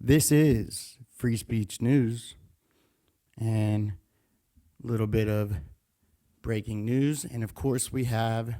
This is Free Speech News and a little bit of breaking news. And of course, we have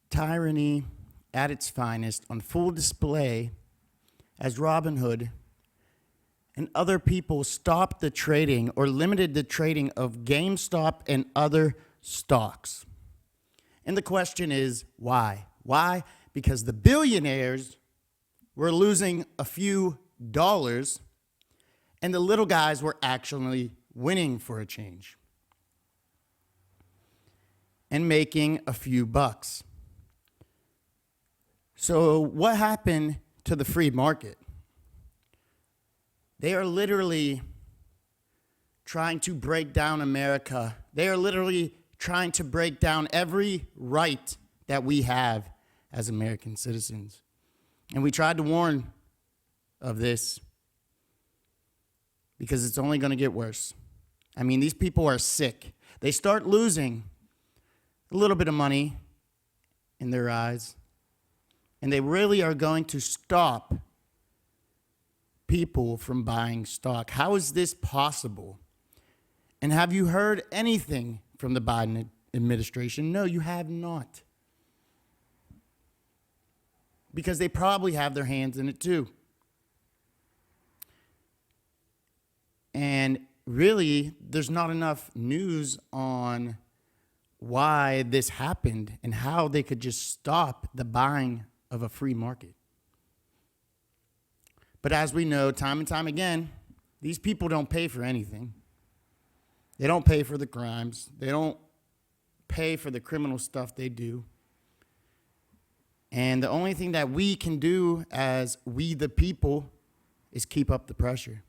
Tyranny at its finest on full display as Robin Hood and other people stopped the trading or limited the trading of GameStop and other stocks. And the question is, why? Why? Because the billionaires were losing a few dollars and the little guys were actually winning for a change and making a few bucks. So what happened to the free market? They are literally trying to break down America. They are literally trying to break down every right that we have as American citizens. And we tried to warn of this because it's only going to get worse. I mean, these people are sick. They start losing a little bit of money in their eyes, and they really are going to stop people from buying stock. How is this possible? And have you heard anything from the Biden administration? No, you have not. Because they probably have their hands in it too. And really, there's not enough news on why this happened and how they could just stop the buying of a free market. But as we know, time and time again, these people don't pay for anything. They don't pay for the crimes. They don't pay for the criminal stuff they do. And the only thing that we can do as we the people is keep up the pressure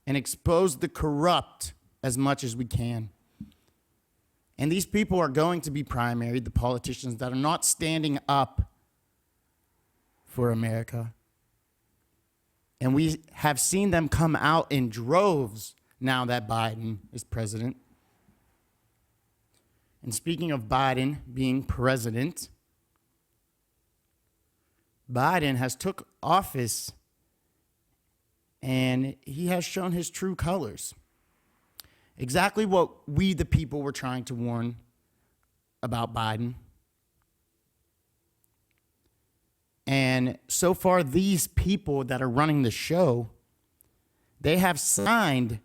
and expose the corrupt as much as we can. And these people are going to be primaried, the politicians that are not standing up for America. And we have seen them come out in droves now that Biden is president. And speaking of Biden being president, Biden has took office and he has shown his true colors. Exactly what we the people were trying to warn about Biden. And so far, these people that are running the show, they have signed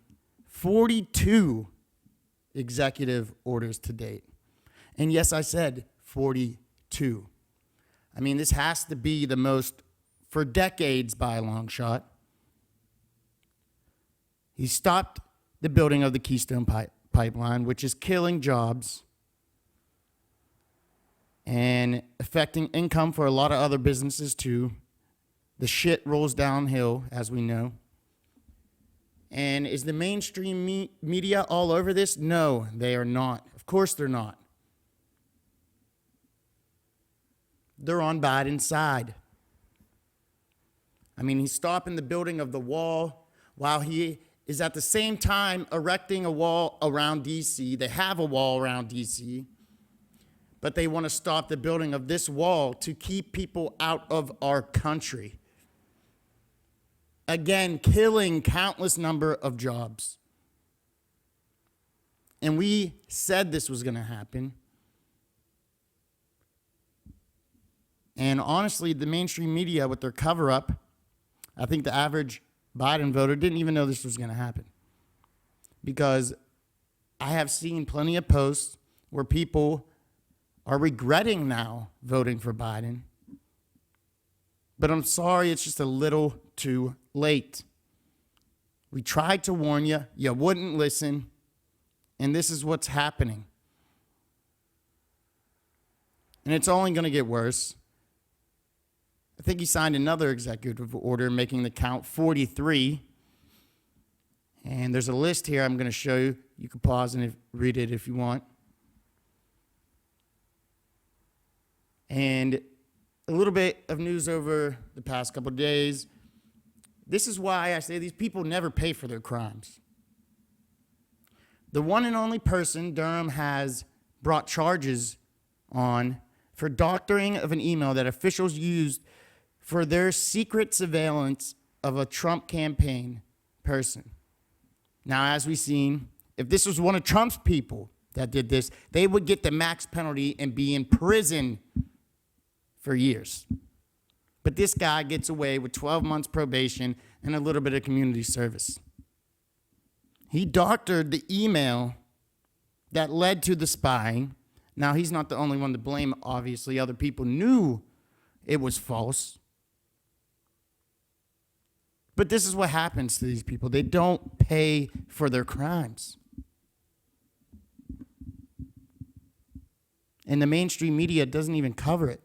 42 executive orders to date. And yes, I said 42. I mean, this has to be the most, for decades by a long shot. He stopped the building of the Keystone Pipeline, which is killing jobs and affecting income for a lot of other businesses too. The shit rolls downhill, as we know. And is the mainstream media all over this? No, they are not. Of course they're not. They're on Biden's side. I mean, he's stopping the building of the wall while he is at the same time erecting a wall around D.C. They have a wall around D.C., but they want to stop the building of this wall to keep people out of our country. Again, killing countless number of jobs. And we said this was going to happen. And honestly, the mainstream media with their cover-up, I think the average Biden voter didn't even know this was going to happen. Because I have seen plenty of posts where people are regretting now voting for Biden. But I'm sorry, it's just a little too late. We tried to warn you, you wouldn't listen, and this is what's happening. And it's only going to get worse. I think he signed another executive order making the count 43. And there's a list here I'm going to show you. You can pause and read it if you want. And a little bit of news over the past couple of days. This is why I say these people never pay for their crimes. The one and only person Durham has brought charges on for doctoring of an email that officials used for their secret surveillance of a Trump campaign person. Now, as we've seen, if this was one of Trump's people that did this, they would get the max penalty and be in prison for years. But this guy gets away with 12 months probation and a little bit of community service. He doctored the email that led to the spying. Now, he's not the only one to blame, obviously. Other people knew it was false. But this is what happens to these people. They don't pay for their crimes. And the mainstream media doesn't even cover it.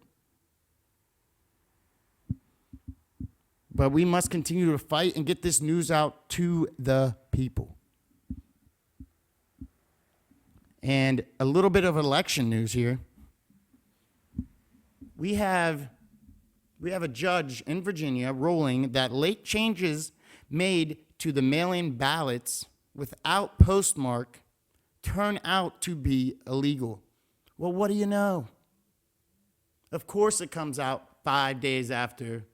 But we must continue to fight and get this news out to the people. And a little bit of election news here. We have a judge in Virginia ruling that late changes made to the mail-in ballots without postmark turn out to be illegal. Well, what do you know? Of course it comes out 5 days after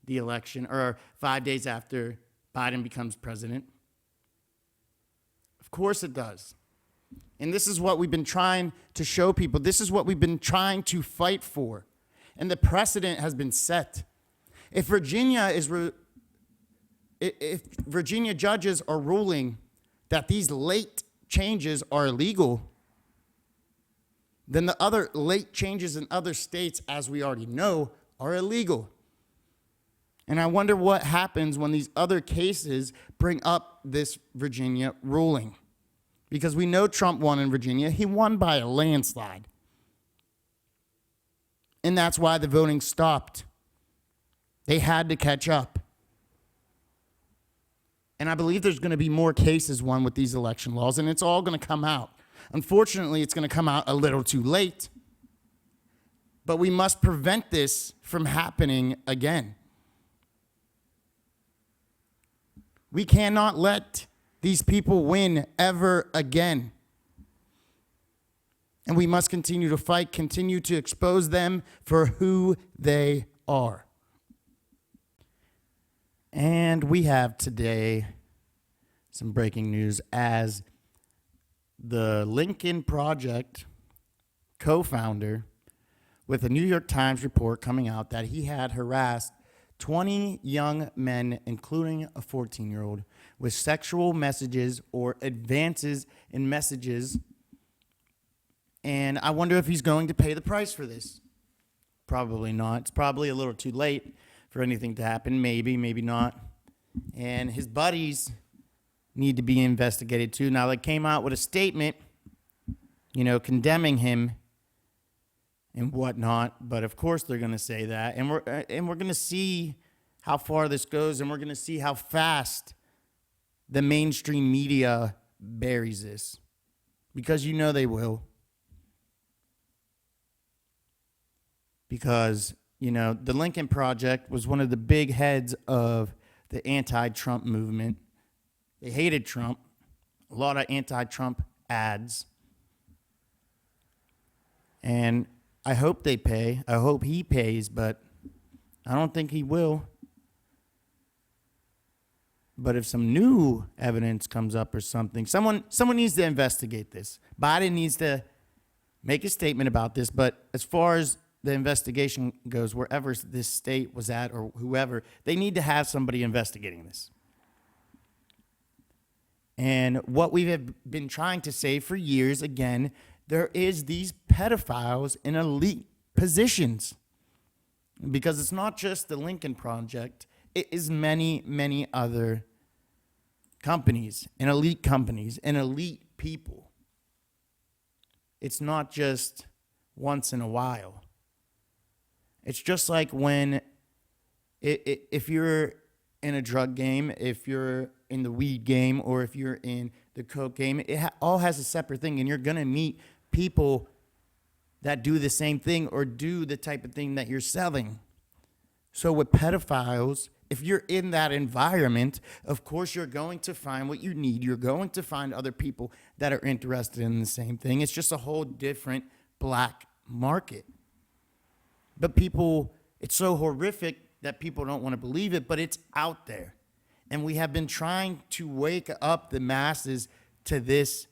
the election, or 5 days after Biden becomes president. Of course it does. And this is what we've been trying to show people. This is what we've been trying to fight for. And the precedent has been set. If Virginia judges are ruling that these late changes are illegal, then the other late changes in other states, as we already know, are illegal. And I wonder what happens when these other cases bring up this Virginia ruling. Because we know Trump won in Virginia. He won by a landslide. And that's why the voting stopped. They had to catch up. And I believe there's going to be more cases won with these election laws, and it's all going to come out. Unfortunately, it's going to come out a little too late. But we must prevent this from happening again. We cannot let these people win ever again. And we must continue to fight, continue to expose them for who they are. And we have today some breaking news as the Lincoln Project co-founder with a New York Times report coming out that he had harassed 20 young men, including a 14-year-old, with sexual messages or advances in messages. And I wonder if he's going to pay the price for this. Probably not. It's probably a little too late for anything to happen. Maybe, maybe not. And his buddies need to be investigated too. Now, they came out with a statement, condemning him and whatnot. But of course they're going to say that. And we're going to see how far this goes, and we're going to see how fast the mainstream media buries this. Because they will. Because, the Lincoln Project was one of the big heads of the anti-Trump movement. They hated Trump. A lot of anti-Trump ads. And I hope they pay. I hope he pays, but I don't think he will. But if some new evidence comes up or something, someone needs to investigate this. Biden needs to make a statement about this. But as far as the investigation goes, wherever this state was at or whoever, they need to have somebody investigating this. And what we have been trying to say for years, again, there is these pedophiles in elite positions. Because it's not just the Lincoln Project. It is many, many other companies and elite people. It's not just once in a while. It's just like when, if you're in a drug game, if you're in the weed game, or if you're in the coke game, it all has a separate thing, and you're going to meet people that do the same thing or do the type of thing that you're selling. So with pedophiles, if you're in that environment, of course you're going to find what you need. You're going to find other people that are interested in the same thing. It's just a whole different black market. But people, it's so horrific that people don't want to believe it, but it's out there. And we have been trying to wake up the masses to this.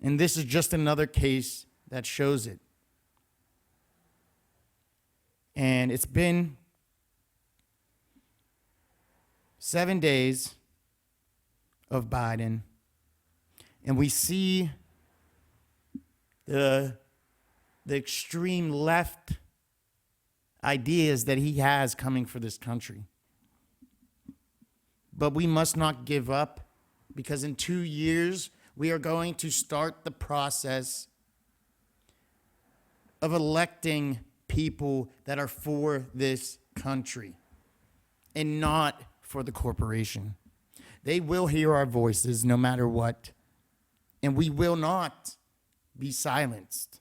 And this is just another case that shows it. And it's been 7 days of Biden. And we see the extreme left ideas that he has coming for this country. But we must not give up, because in 2 years, we are going to start the process of electing people that are for this country and not for the corporation. They will hear our voices no matter what, and we will not be silenced.